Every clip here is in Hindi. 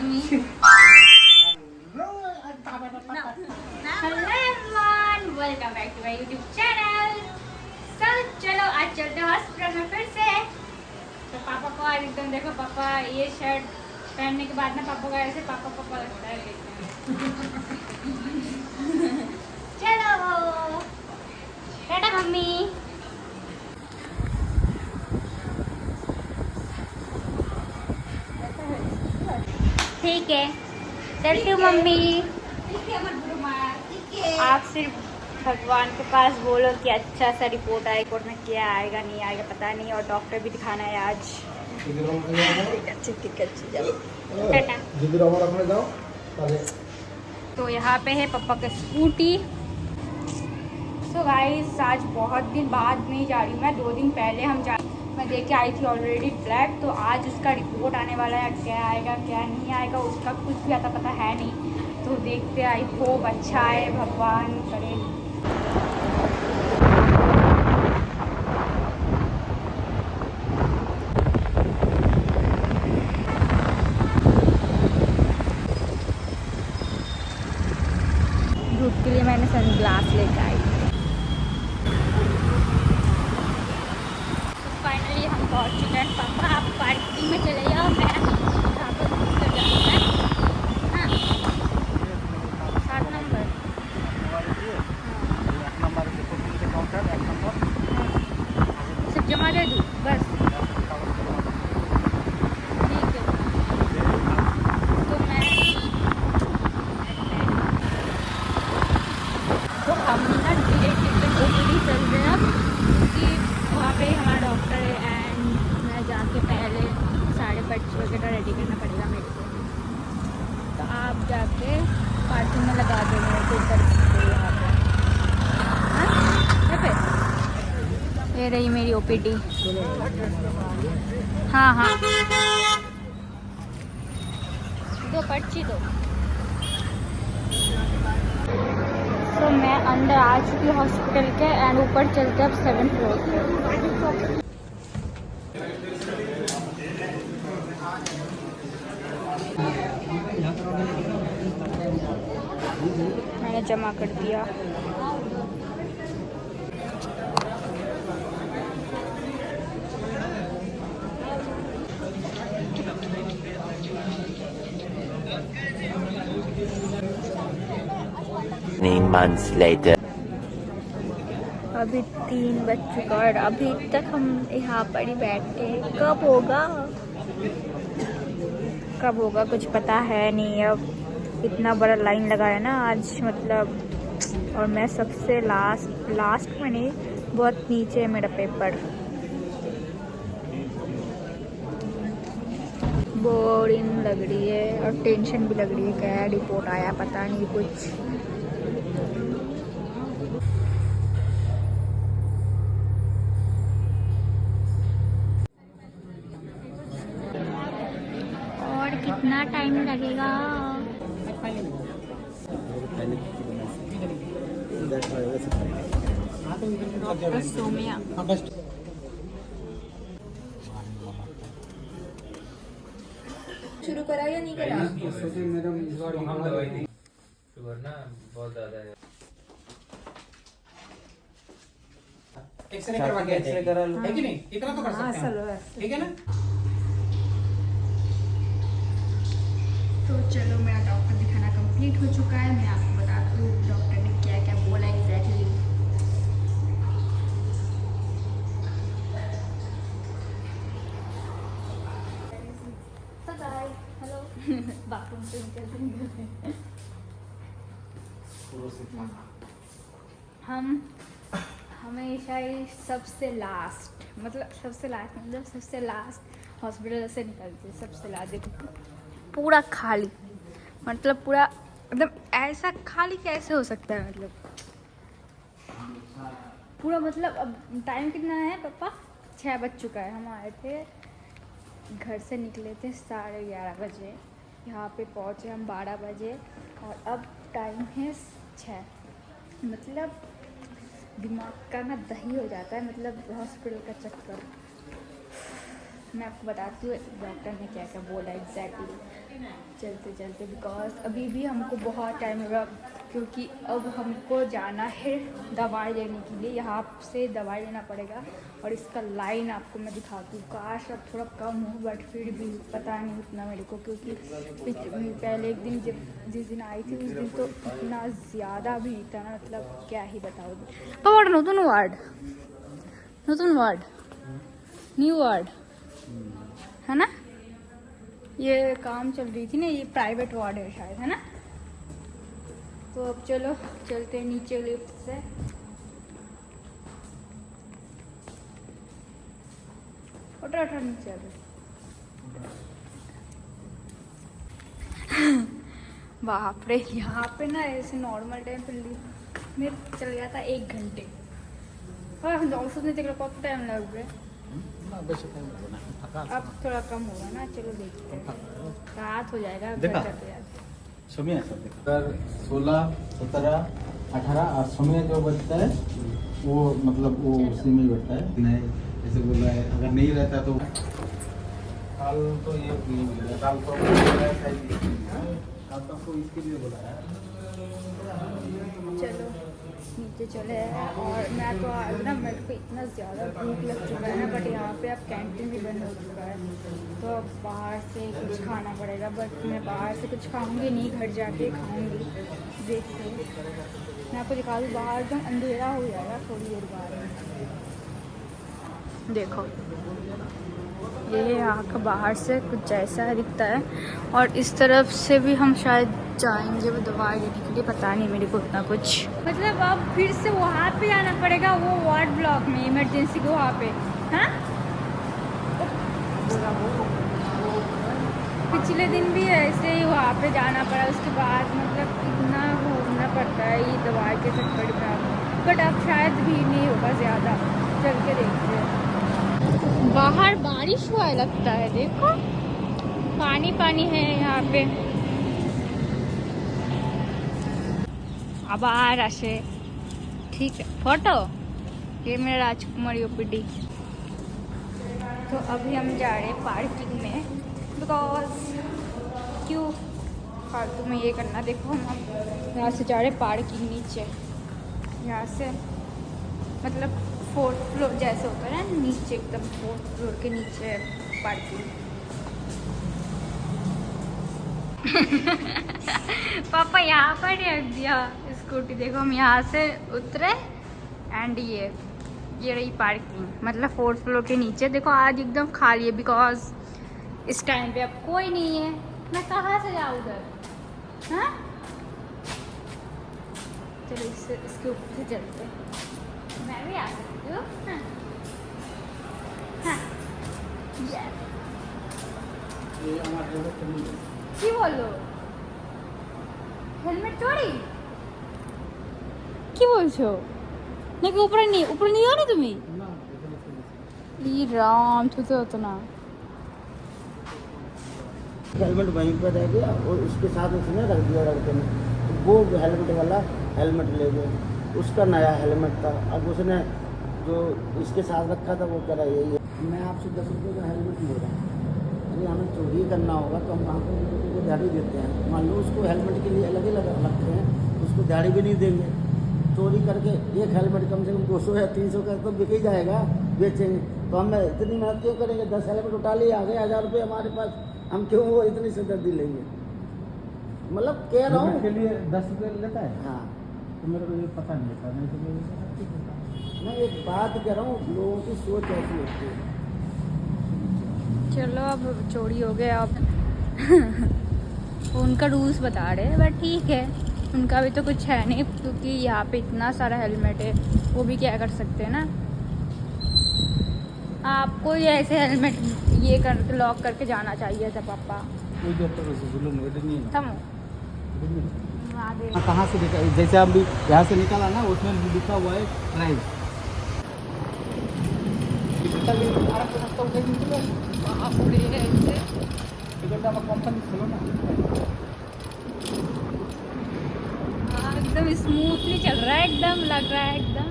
Mummy. Hello everyone, welcome back to my YouTube channel. चलो आज चलते हैं हॉस्पिटल में फिर से। तो पापा को आज एकदम देखो, पापा ये शर्ट पहनने के बाद ना पापा को ऐसे पापा पापा लगता है। चलो टाटा मम्मी। ठीक है, चलती हूँ मम्मी। आप सिर्फ भगवान के पास बोलो कि अच्छा सा रिपोर्ट आए, रिपोर्ट में क्या आएगा नहीं आएगा पता नहीं, और डॉक्टर भी दिखाना है आज। तो यहाँ पे है पापा का स्कूटी। सो गाइस आज बहुत दिन बाद नहीं जा रही हूँ मैं, 2 दिन पहले मैं देख के आई थी ऑलरेडी ब्लैक। तो आज उसका रिपोर्ट आने वाला है, क्या आएगा क्या नहीं आएगा उसका कुछ भी आता पता है नहीं। तो देखते, आई होप अच्छा है, भगवान करे। धूप के लिए मैंने सनग्लास लेकर आई। फाइनली हम पहुंच चुके हैं। पापा आप पार्किंग में चले जाओ, मैं यहाँ पर चल जाऊँ। हाँ 7 नंबर। सिर्फ जमा दे दूँ बस, ठीक है। तो हम ना डायरेक्ट ओपीडी चल रहे हैं अब, क्योंकि वहाँ पे हमारा डॉक्टर है एंड मैं जाके पहले सारे पर्च वगैरह रेडी करना पड़ेगा मेरे को। तो आप जाके पार्किंग में लगा दो मेरे को ऊपर यहाँ पे। हाँ पे ये रही मेरी ओपीडी। हाँ हाँ दो पर्ची दो। तो मैं अंदर आ चुकी हूँ हॉस्पिटल के एंड ऊपर चलते अब 7th फ्लोर पे। मैंने जमा कर दिया। months later. अभी 3 बज चुका और अभी तक हम यहाँ पर ही बैठे। कब होगा कुछ पता है नहीं। अब इतना बड़ा लाइन लगा है ना आज, मतलब, और मैं सबसे लास्ट में नहीं, बहुत नीचे है मेरा पेपर। बोरिंग लग रही है और टेंशन भी लग रही है, क्या रिपोर्ट आया पता नहीं कुछ। और कितना टाइम लगेगा? सोमिया शुरू करा या नहीं करा? शुगर ना बहुत ज्यादा है। एक्सरे करवा के एक्सरे करा लो, है कि नहीं? इतना तो कर सकते हैं, ठीक है ना? तो चलो मेरा डॉक्टर दिखाना कंप्लीट हो चुका है। मैं आपको बताती हूँ डॉक्टर ने क्या क्या बोला एग्जैक्टली। हेलो बाथरूम से निकलते हम हमेशा ही सबसे लास्ट हॉस्पिटल से निकलते, सबसे लास्ट। देखो पूरा खाली, मतलब पूरा एकदम ऐसा खाली कैसे हो सकता है, मतलब पूरा। मतलब अब टाइम कितना है पापा? 6 बज चुका है। हम आए थे, घर से निकले थे 11:30 बजे, यहाँ पे पहुँचे हम 12 बजे और अब टाइम है 6। मतलब दिमाग का ना दही हो जाता है, मतलब हॉस्पिटल का चक्कर। मैं आपको बताती हूँ डॉक्टर ने क्या क्या बोला एग्जैक्टली चलते चलते, बिकॉज अभी भी हमको बहुत टाइम होगा क्योंकि अब हमको जाना है दवाई लेने के लिए। यहाँ से दवाई लेना पड़ेगा और इसका लाइन आपको मैं दिखाती हूँ। काश अब थोड़ा कम हो, बट फिर भी पता नहीं उतना मेरे को, क्योंकि पहले एक दिन जिस दिन आई थी उस दिन तो इतना ज़्यादा भीड़ था ना, मतलब क्या ही बताओगे। तो नतून वार्ड न्यू वार्ड है ना, ये काम चल रही थी ना, ये प्राइवेट वार्ड है शायद, है ना। तो अब चलो चलते हैं नीचे लिफ्ट से। उठा नीचे अभी। बाप रे, यहाँ पे ना ऐसे नॉर्मल टाइम पे लिफ्ट में चल गया था 1 घंटे, और हम ऑफिस में देख लो कब टाइम लग गया। अब थोड़ा कम होगा ना, चलो देखते हैं, रात हो जाएगा घर जाते जाते। 16, 17, 18 और समय जो बचता है वो मतलब वो उसी में ही बैठता है। नहीं जैसे बोल रहा है अगर नहीं रहता तो काल तो ये नहीं मिलेगा, काल तो काल तो इसके लिए बोला है। चलो नीचे चले हैं, और मैं तो आज ना मेरे को इतना ज़्यादा भूख लग चुका है ना, बट यहाँ पे अब कैंटीन भी बंद हो चुका है, तो अब बाहर से कुछ खाना पड़ेगा। बट मैं बाहर से कुछ खाऊंगी नहीं, घर जाके खाऊंगी। देखते हैं, मैं आपको दिखा दूँ, बाहर एकदम अंधेरा हो जाएगा थोड़ी देर बाद। देखो ये यहाँ का बाहर से कुछ ऐसा दिखता है, और इस तरफ से भी हम शायद जाएंगे वो दवाई लेने के लिए, पता नहीं मेरे को उतना कुछ। मतलब अब फिर से वहाँ पे जाना पड़ेगा, वो वार्ड ब्लॉक में इमरजेंसी के वहाँ पे। हाँ, पिछले दिन भी ऐसे ही वहाँ पे जाना पड़ा, उसके बाद मतलब कितना घूमना पड़ता है ये दवाई के चक्कर में। बट अब शायद भी नहीं होगा ज़्यादा, चल के देखते हैं। बाहर बारिश हुआ लगता है, देखो पानी पानी है यहाँ पे। আবার আসে, ठीक है। फोटो, ये मेरा राजकुमारी ओपीडी। तो अभी हम जा रहे हैं पार्किंग में, बिकॉज क्यों फालतू में ये करना। देखो हम यहाँ से जा रहे हैं पार्किंग नीचे, यहाँ से मतलब 4th फ्लोर जैसे होता है ना, नीचे एकदम 4th फ्लोर के नीचे पार्किंग। पापा यहाँ पर रख दिया स्कूटी। देखो हम यहाँ से उतरे एंड ये रही पार्किंग, मतलब 4th फ्लोर के नीचे। देखो आज एकदम खाली है, बिकॉज इस टाइम पे अब कोई नहीं है। मैं कहाँ से जाऊँ उधर? हाँ चलो इसके ऊपर से चलते, मैं भी आ सकती हूँ। हाँ हाँ কি বলো, হেলমেট চোরি? কি বলছো? নাকি উপরে নিয়ে না তুমি? ই রাম, ছুতে হতো না। हेलमेट वहीं पर रह गया और उसके साथ उसने रख दिया लड़के ने, वो हेलमेट वाला हेलमेट ले गए, उसका नया हेलमेट था। अब उसने जो इसके साथ रखा था वो कह रहा यही है। मैं आपसे 10 रुपये का हेलमेट ले रहा हूँ, यदि हमें चोरी करना होगा तो हम वहाँ पर दिहाड़ी देते हैं। मान लो उसको हेलमेट के लिए अलग ही रखते हैं, उसको दिहाड़ी भी नहीं देंगे। चोरी करके एक हेलमेट कम से कम 200 या 300 का तो बिक ही जाएगा, बेचेंगे। तो हम इतनी मेहनत क्यों करेंगे? 10 हेलमेट उठा लिए, आ गए 1000 रुपये हमारे पास, हम क्यों वो इतनी सिरदर्दी लेंगे? मतलब कह रहा हूँ के लिए 10 रुपये लेता है। हाँ, तो मेरे को ये पता नहीं था, नहीं तो मैं एक बात कह रहा हूँ, लोगों की सोच ऐसी होती है। चलो अब चोरी हो गया, अब उनका रूल्स बता रहे हैं, बट ठीक है, उनका भी तो कुछ है नहीं, क्योंकि यहाँ पे इतना सारा हेलमेट है, वो भी क्या कर सकते हैं ना। आपको ये ऐसे हेलमेट ये करके लॉक करके जाना चाहिए था पापा। थमो कहाँ से देखा? जैसे अभी यहाँ से निकाला ना, उसमें लिखा हुआ है प्राइस। एकदम स्मूथली चल रहा है, एकदम लग रहा है एकदम।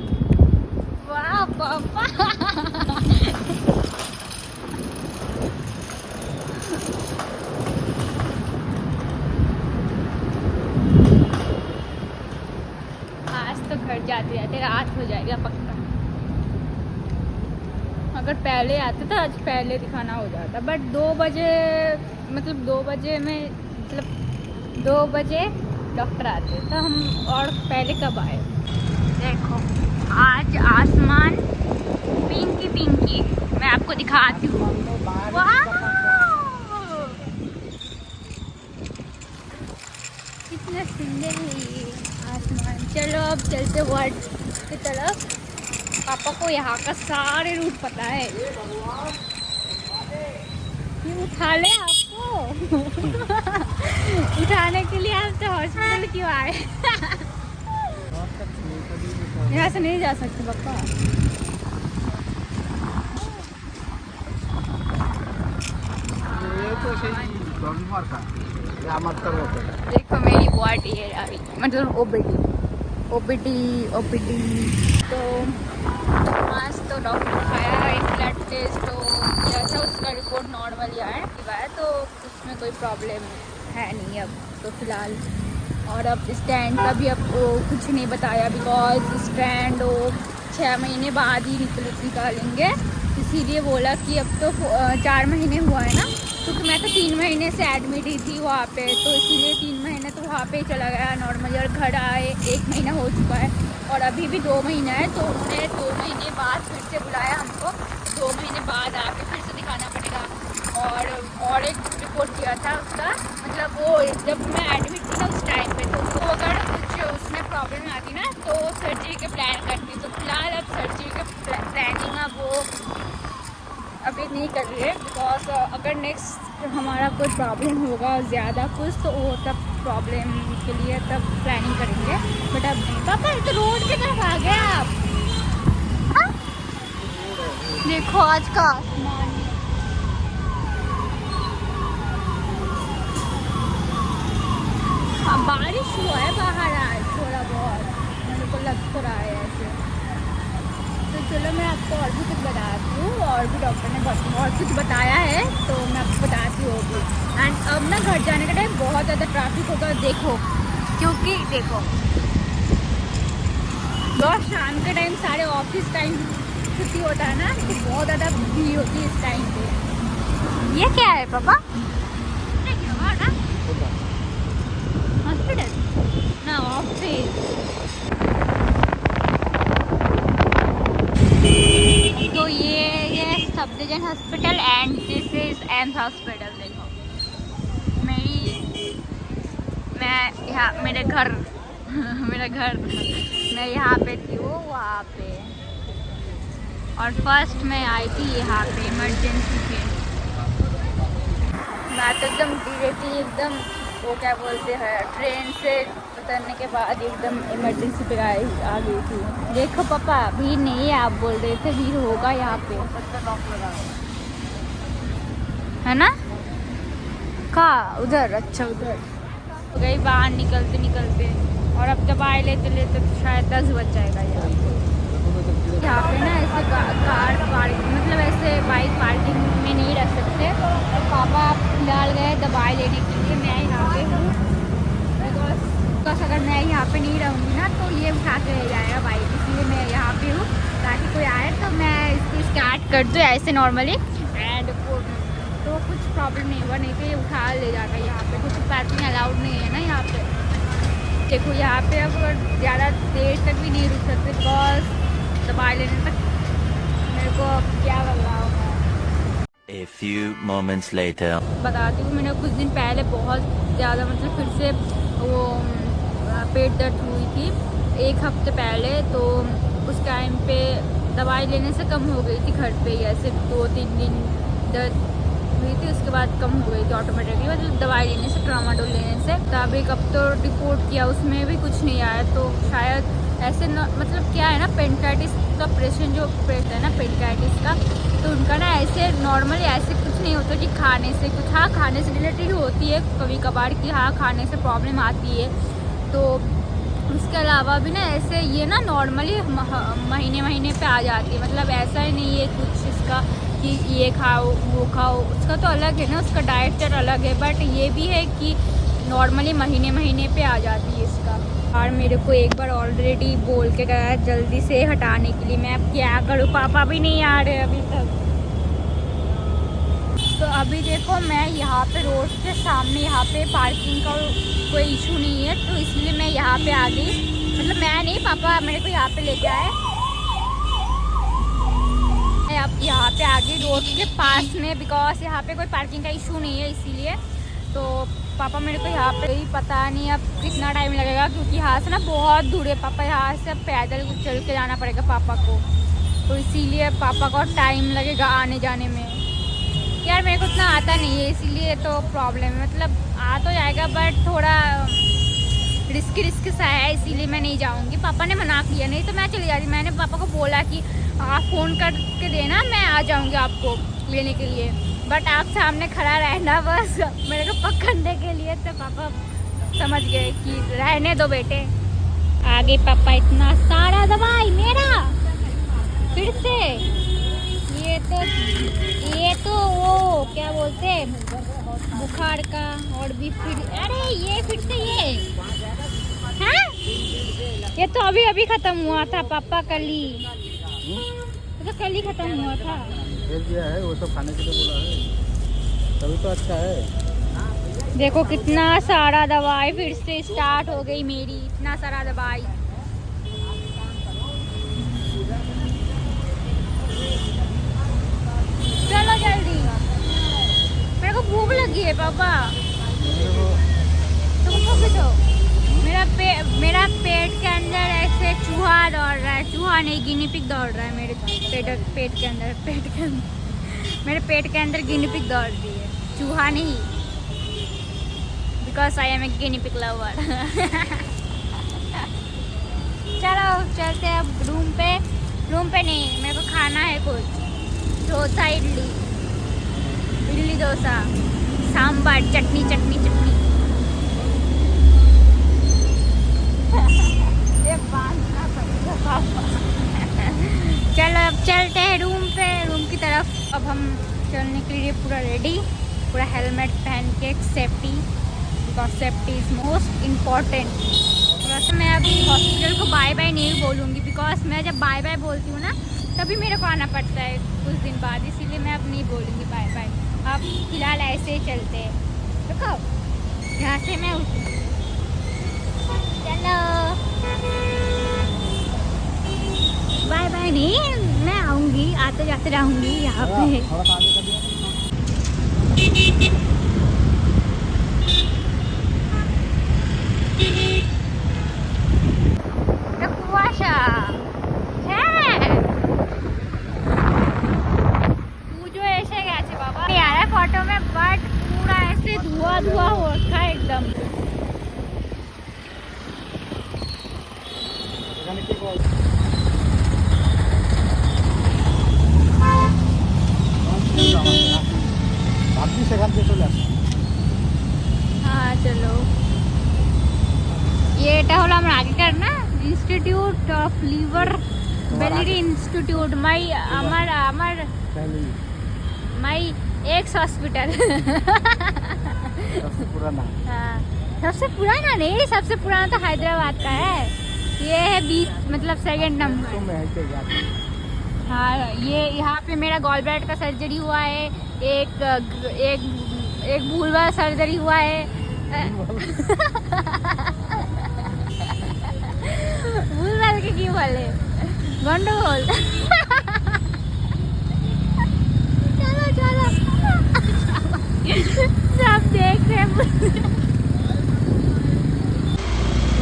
वाह पापा जाते जाते रात हो जाएगा पक्का। अगर पहले आते तो आज पहले दिखाना हो जाता, बट 2 बजे मतलब 2 बजे में मतलब 2 बजे डॉक्टर आते तो हम और पहले कब आए। देखो आज आसमान पिंकी पिंकी, मैं आपको दिखाती हूँ। कितना सुंदर है ये आसमान। चलो अब चलते वर्ड की तरफ। पापा को यहाँ का सारे रूट पता है। ये उठा ले आपको उठाने के लिए आप तो हॉस्पिटल क्यों आए? यहाँ से नहीं जा सकते पापा। देखो मेरी वार्ड ये अभी मतलब ओपीडी। तो आज तो डॉक्टर दिखाया, एक ब्लड टेस्ट तो किया था, उसका रिपोर्ट नॉर्मल ही आया तो उसमें कोई प्रॉब्लम है नहीं अब तो फिलहाल। और अब स्टैंड का भी आपको कुछ नहीं बताया, बिकॉज स्टैंड वो 6 महीने बाद ही निकालेंगे, इसीलिए बोला कि अब तो 4 महीने हुआ है ना, क्योंकि मैं तो 3 महीने से एडमिट ही थी वहाँ पे, तो इसीलिए 3 महीने तो वहाँ पे चला गया नॉर्मली। और घर आए 1 महीना हो चुका है और अभी भी 2 महीना है, तो उन्होंने 2 महीने बाद फिर से बुलाया हमको। 2 महीने बाद आके फिर से दिखाना पड़ेगा। और एक रिपोर्ट किया था उसका, मतलब वो जब मैं एडमिट थी ना उस टाइम पे, तो वो अगर कुछ उसमें प्रॉब्लम आती ना तो सर्जरी के प्लान करती। तो फिलहाल अब सर्जरी के प्लानिंग अब वो अभी नहीं कर रही है, बिकॉज अगर नेक्स्ट हमारा कोई प्रॉब्लम होगा ज़्यादा कुछ तो वो तब प्रॉब्लम के लिए तब प्लानिंग करेंगे, बट अब नहीं। पापा ये तो रोड की तरफ आ गए आप। हाँ? देखो आज का आसमान, बारिश हुआ है बाहर आज थोड़ा बहुत, मेरे को लग तो रहा है ऐसे। तो चलो मैं आपको और भी कुछ बताती हूँ, और भी डॉक्टर ने और कुछ बताया है तो मैं आपको बताती हूँ भी। एंड अब ना घर जाने का टाइम बहुत ज़्यादा ट्रैफिक होगा, देखो क्योंकि देखो बहुत शाम के टाइम सारे ऑफिस टाइम छुट्टी होता है ना, तो बहुत ज़्यादा भीड़ होती है इस टाइम पे। ये क्या है पापा? हॉस्पिटल ना ऑफिस। तो ये sub division hospital and this is AIIMS hospital. देखो मैं यहाँ मेरे घर मैं यहाँ पे थी, वो वहाँ पे। और फर्स्ट मैं आई थी यहाँ पे इमरजेंसी पे। मैं तो एकदम डायरेक्टली एकदम वो क्या बोलते हैं ट्रेन से उतरने के बाद एकदम इमरजेंसी पे आ गई थी। देखो पापा भीड़ नहीं है, आप बोल रहे थे भीड़ होगा यहाँ पे, है ना? कहाँ? उधर? अच्छा उधर तो गई बाहर निकलते और अब दवाई लेते तो शायद 10 बज जाएगा यहाँ पे ना। ऐसे कार पार्किंग मतलब ऐसे बाइक पार्किंग में नहीं रख सकते। तो पापा फिलहाल गए दवाई लेने के लिए, मैं यहाँ पे हूँ, बिकॉज अगर मैं यहाँ पे नहीं रहूँगी ना तो ये उठा के ले जाएगा बाइक, इसलिए मैं यहाँ पे हूँ ताकि कोई आए तो मैं इसको स्टार्ट कर दूँ ऐसे नॉर्मली। एंड तो कुछ प्रॉब्लम नहीं हुआ, नहीं तो ये उठा ले जाएगा यहाँ पे, कुछ पार्किंग अलाउड नहीं है ना यहाँ पे। देखो यहाँ पे अब ज़्यादा देर तक भी नहीं रुक सकते, बिकॉज दवाई लेने तक मेरे को क्या कर रहा होगा। A few moments later. बताती हूँ, मैंने कुछ दिन पहले बहुत ज़्यादा मतलब फिर से वो पेट दर्द हुई थी 1 हफ्ते पहले, तो उस टाइम पे दवाई लेने से कम हो गई थी घर पे ही, ऐसे 2-3 दिन दर्द हुई थी, उसके बाद कम हो गई थी ऑटोमेटिकली, मतलब दवाई लेने से, ट्रामाडोल लेने से। तब एक अब तो रिपोर्ट किया उसमें भी कुछ नहीं आया, तो शायद ऐसे न मतलब क्या है ना पेनकाइटिस का ऑपरेशन जो ऑपरेट है ना पेनकाइटिस का, तो उनका ना ऐसे नॉर्मली ऐसे कुछ नहीं होता कि खाने से कुछ, हाँ खाने से रिलेटेड होती है कभी कभार कि हाँ खाने से प्रॉब्लम आती है, तो उसके अलावा भी ना ऐसे ये ना नॉर्मली महीने पे आ जाती है, मतलब ऐसा ही नहीं है कुछ इसका कि ये खाओ वो खाओ, उसका तो अलग है ना, उसका डाइट चार्ट अलग है, बट ये भी है कि नॉर्मली महीने पे आ जाती है इसका। और मेरे को एक बार ऑलरेडी बोल के गया है जल्दी से हटाने के लिए। मैं अब क्या करूँ, पापा भी नहीं आ रहे अभी तक। तो अभी देखो मैं यहाँ पे रोड के सामने, यहाँ पे पार्किंग का कोई इशू नहीं है, तो इसलिए मैं यहाँ पे आ गई। मतलब मैं नहीं, पापा मेरे को यहाँ पे लेके आए। मैं अब यहाँ पे आ गई रोड के पास में, बिकॉज यहाँ पे कोई पार्किंग का इशू नहीं है, इसीलिए। तो पापा मेरे को यहाँ पे ही, पता नहीं अब कितना टाइम लगेगा, क्योंकि यहाँ से ना बहुत दूर है। पापा यहाँ से पैदल चल के जाना पड़ेगा पापा को, तो इसीलिए पापा को टाइम लगेगा आने जाने में। यार मेरे को इतना आता नहीं है, इसीलिए तो प्रॉब्लम है। मतलब आ तो जाएगा बट थोड़ा रिस्क सा है, इसीलिए मैं नहीं जाऊँगी। पापा ने मना किया, नहीं तो मैं चली जाती। मैंने पापा को बोला कि आप फ़ोन करके देना, मैं आ जाऊँगी आपको लेने के लिए, बट आप सामने खड़ा रहना बस मेरे को पकड़ने के लिए। तो पापा समझ गए कि रहने दो बेटे। आगे पापा इतना सारा दवाई मेरा फिर से, ये तो वो क्या बोलते हैं बुखार का, और भी फिर अरे ये फिर से ये हाँ, ये तो अभी खत्म हुआ था पापा, कल ही, तो कल ही खत्म हुआ था। भेज दिया है, वो सब खाने के लिए बोला है, तभी तो अच्छा है। देखो कितना सारा दवाई फिर से स्टार्ट हो गई मेरी, इतना सारा दवाई। चलो जल्दी, मेरे को भूख लगी है पापा। तुमको भी दो। मेरा पेट के अंदर ऐसे चूहा दौड़ रहा है, चूहा नहीं गिनी पिग दौड़ रहा है मेरे पेट के अंदर मेरे पेट के अंदर गिनी पिग दौड़ रही है, चूहा नहीं, because I am a guinea pig lover. चलो चलते हैं अब रूम पे नहीं, मेरे को खाना है कुछ, डोसा इडली डोसा सांभर चटनी। ये बांधना पड़ेगा पापा। चलो अब चलते हैं रूम की तरफ। अब हम चलने के लिए पूरा रेडी, पूरा हेलमेट पहन के, safety, because safety is most important. वैसे मैं अभी हॉस्पिटल को बाय बाय नहीं बोलूँगी, बिकॉज मैं जब बाय बाय बोलती हूँ ना तभी मेरे को आना पड़ता है कुछ दिन बाद, इसीलिए मैं अब नहीं बोलूँगी बाय बाय। अब फिलहाल ऐसे ही चलते हैं। रुको, यहाँ से मैं चलो बाय बाय नहीं, मैं आऊँगी, आते जाते रहूँगी यहाँ पे। कुआशा है, तू जो ऐसे गए बाबा नहीं आ रहा है फोटो में, बट पूरा ऐसे धुआं हो रखा है एकदम। हाँ चलो, ये এটা হলো আমার আগেকার না ইনস্টিটিউট অফ লিভার বেলিরি ইনস্টিটিউট, আমার एक्स हॉस्पिटल। सबसे पुराना। हाँ, सबसे पुराना नहीं, सबसे पुराना तो हैदराबाद का है, ये है 20 मतलब सेकंड नंबर। हाँ, ये यहाँ पे मेरा गॉल ब्लैडर का सर्जरी हुआ है, एक भूलवा सर्जरी हुआ है। भूलवाल के क्यों बोले, गंडगोल। चलो सब देख रहे हैं।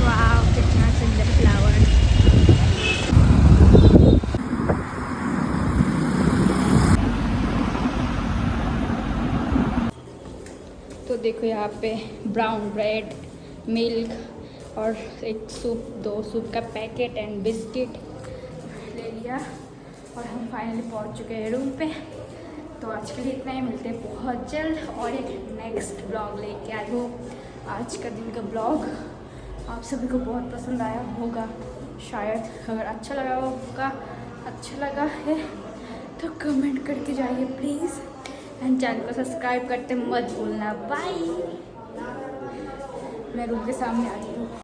वाव, कितना सुंदर फ्लावर। तो देखो यहाँ पे ब्राउन ब्रेड, मिल्क और एक सूप, 2 सूप का पैकेट एंड बिस्किट ले लिया, और हम फाइनली पहुँच चुके हैं रूम पे। तो आज के लिए इतना ही, मिलते हैं बहुत जल्द और एक नेक्स्ट ब्लॉग लेके आई हो। आज का दिन का ब्लॉग आप सभी को बहुत पसंद आया होगा शायद। अगर अच्छा लगा है तो कमेंट करके जाइए प्लीज़, एंड चैनल को सब्सक्राइब करते मत भूलना। बाय, मैं रूम के सामने आ रही हूँ।